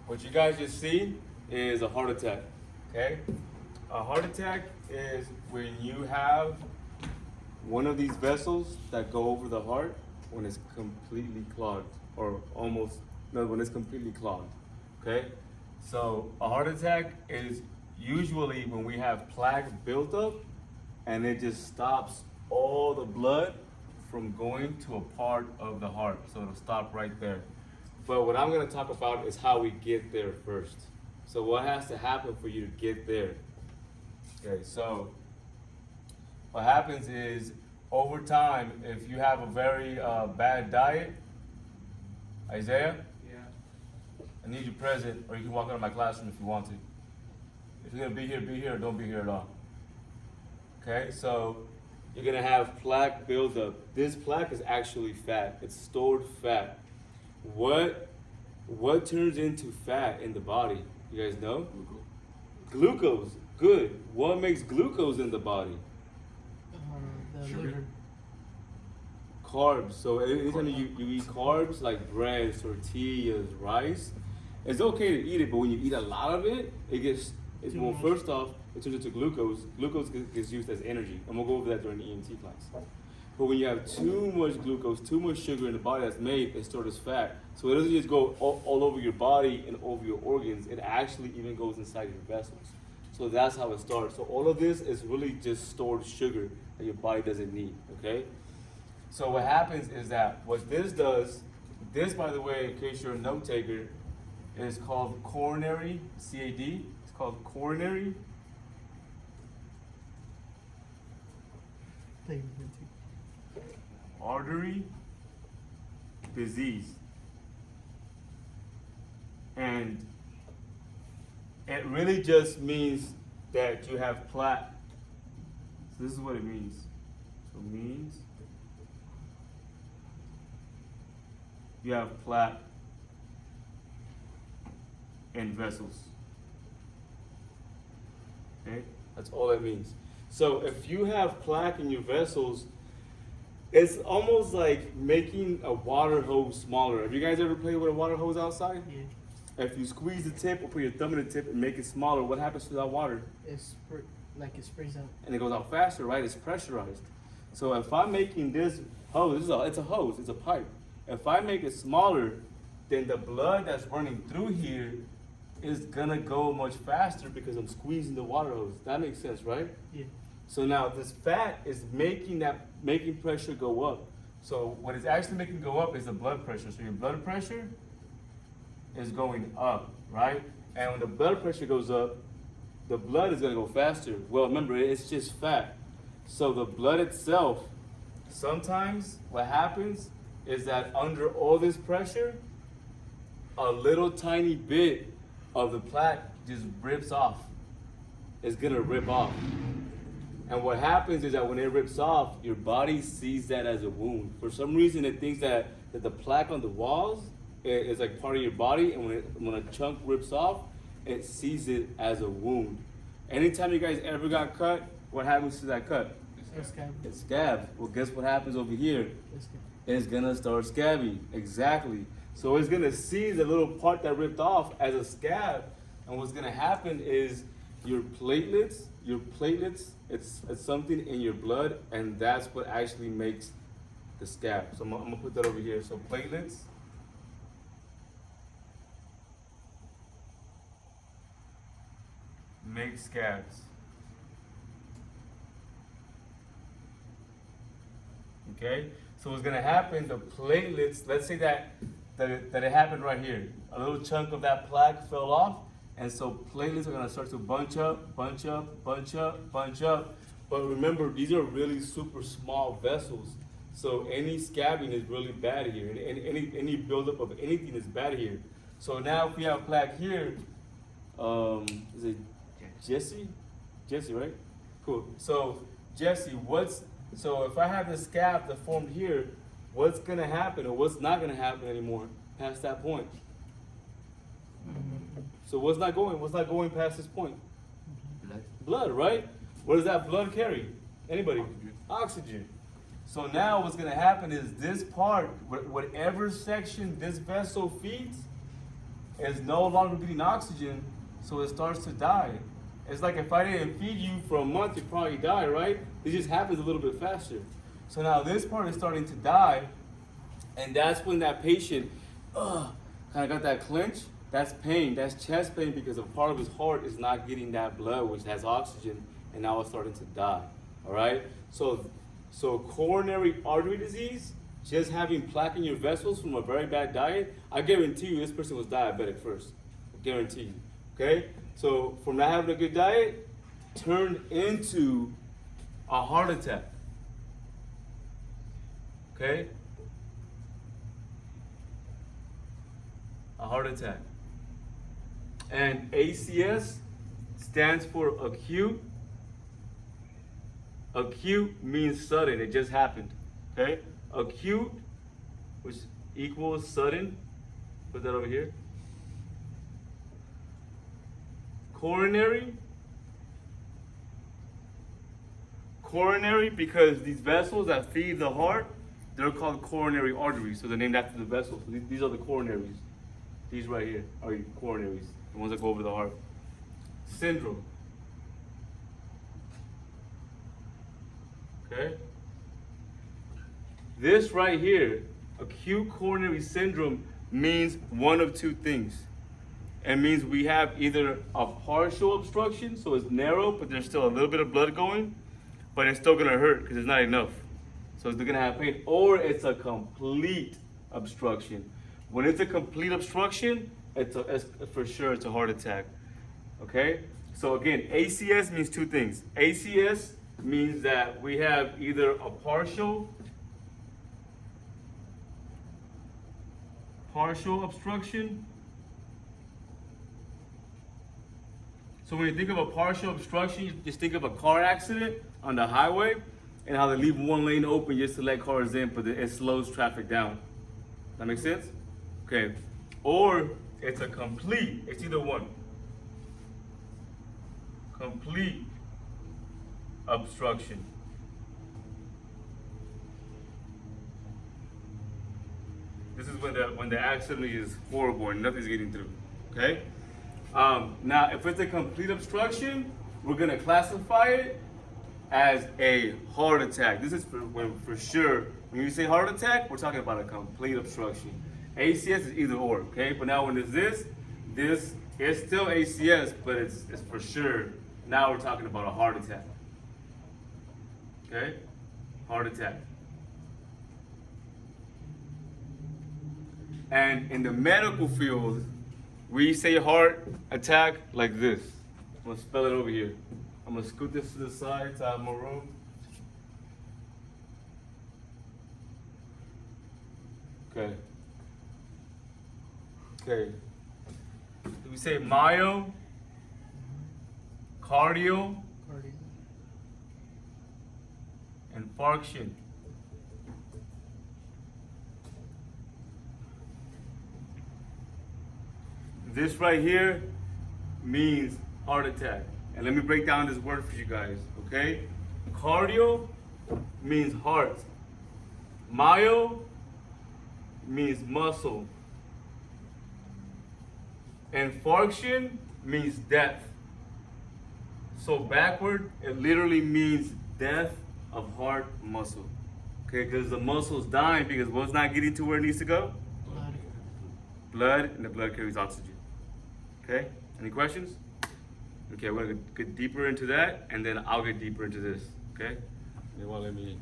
what you guys just see is a heart attack, okay? A heart attack is when you have one of these vessels that go over the heart when it's completely clogged, or almost, no, when it's completely clogged, okay? So a heart attack is usually when we have plaque built up and it just stops all the blood from going to a part of the heart. So it'll stop right there. But what I'm gonna talk about is how we get there first. So what has to happen for you to get there? Okay, so what happens is over time, if you have a very bad diet, Isaiah? Yeah. I need you present, or you can walk out of my classroom if you want to. If you're gonna be here, or don't be here at all. Okay, so you're gonna have plaque buildup. This plaque is actually fat. It's stored fat. What turns into fat in the body? You guys know? Glucose. Good. What makes glucose in the body? The Sugar. liver. Carbs. So anytime you eat carbs like bread, tortillas, rice, it's okay to eat it, but when you eat a lot of it, well, first off, it turns into glucose. Glucose gets used as energy. And we'll go over that during the EMT class. But when you have too much glucose, too much sugar in the body that's made, it's stored as fat. So it doesn't just go all over your body and over your organs. It actually even goes inside your vessels. So that's how it starts. So all of this is really just stored sugar that your body doesn't need, okay? So what happens is that what this does, this, by the way, in case you're a note taker, is called coronary, CAD. It's called coronary artery disease. And it really just means that you have plaque. So this is what it means. So it means you have plaque in vessels. Okay? That's all it means. So if you have plaque in your vessels, it's almost like making a water hose smaller. Have you guys ever played with a water hose outside? Yeah. If you squeeze the tip or put your thumb in the tip and make it smaller, what happens to that water? It sprays out. And it goes out faster, right? It's pressurized. So if I'm making this hose, it's a hose, it's a pipe. If I make it smaller, then the blood that's running through here is gonna go much faster because I'm squeezing the water hose. That makes sense, right? Yeah. So now this fat is making pressure go up. So what it's actually making go up is the blood pressure. So your blood pressure is going up, right? And when the blood pressure goes up, the blood is gonna go faster. Well, remember, it's just fat. So the blood itself, sometimes what happens is that under all this pressure, a little tiny bit of the plaque just rips off. It's gonna rip off. And what happens is that when it rips off, your body sees that as a wound. For some reason, it thinks that the plaque on the walls is like part of your body, and when a chunk rips off, it sees it as a wound. Anytime you guys ever got cut, what happens to that cut? It scabs. Well, guess what happens over here? It's gonna start scabbing. Exactly. So it's gonna see the little part that ripped off as a scab, and what's gonna happen is your platelets, it's something in your blood, and that's what actually makes the scab. So I'm gonna put that over here. So platelets make scabs. Okay? So what's gonna happen, the platelets, let's say that it happened right here. A little chunk of that plaque fell off, and so platelets are gonna start to bunch up. But remember, these are really super small vessels. So any scabbing is really bad here. And any buildup of anything is bad here. So now if we have plaque here, is it Jesse? Jesse, right? Cool. So Jesse, so if I have this scab that formed here, what's gonna happen or what's not gonna happen anymore past that point? So what's not going past this point? Blood, right? What does that blood carry? Anybody? Oxygen. So now what's gonna happen is this part, whatever section this vessel feeds, is no longer getting oxygen, so it starts to die. It's like if I didn't feed you for a month, you'd probably die, right? It just happens a little bit faster. So now this part is starting to die, and that's when that patient kind of got that clench. That's pain, that's chest pain, because a part of his heart is not getting that blood, which has oxygen, and now it's starting to die, all right? So coronary artery disease, just having plaque in your vessels from a very bad diet, I guarantee you this person was diabetic first, I guarantee you, okay? So from not having a good diet, turned into a heart attack, okay? A heart attack. And ACS stands for acute. Acute means sudden, it just happened, okay? Acute, which equals sudden, put that over here. Coronary. Coronary, because these vessels that feed the heart, they're called coronary arteries, so they're named after the vessels. So these are the coronaries. These right here are your coronaries, the ones that go over the heart. Syndrome. Okay? This right here, acute coronary syndrome, means one of two things. It means we have either a partial obstruction, so it's narrow, but there's still a little bit of blood going, but it's still gonna hurt because it's not enough. So it's gonna have pain, or it's a complete obstruction. When it's a complete obstruction, it's for sure it's a heart attack, okay? So again, ACS means two things. ACS means that we have either a partial obstruction. So when you think of a partial obstruction, you just think of a car accident on the highway and how they leave one lane open just to let cars in, but it slows traffic down. That makes sense? Okay. Or it's a complete, it's either one. Complete obstruction. This is when the accident is horrible and nothing's getting through. Okay? Now, if it's a complete obstruction, we're gonna classify it as a heart attack. This is for sure. When you say heart attack, we're talking about a complete obstruction. ACS is either or, okay? But now when it's this is still ACS, but it's for sure. Now we're talking about a heart attack. Okay? Heart attack. And in the medical field, we say heart attack like this. I'm gonna spell it over here. I'm gonna scoot this to the side to have more room. Okay. Okay. Do we say myocardial? Cardio. Infarction. This right here means heart attack. And let me break down this word for you guys, okay? Cardio means heart. Myo means muscle. Infarction means death. So backward, it literally means death of heart muscle. Okay, because the muscle's dying because what's not getting to where it needs to go? Blood. Blood, and the blood carries oxygen. Okay, any questions? Okay, we're gonna get deeper into that, and then I'll get deeper into this, okay? You want to let me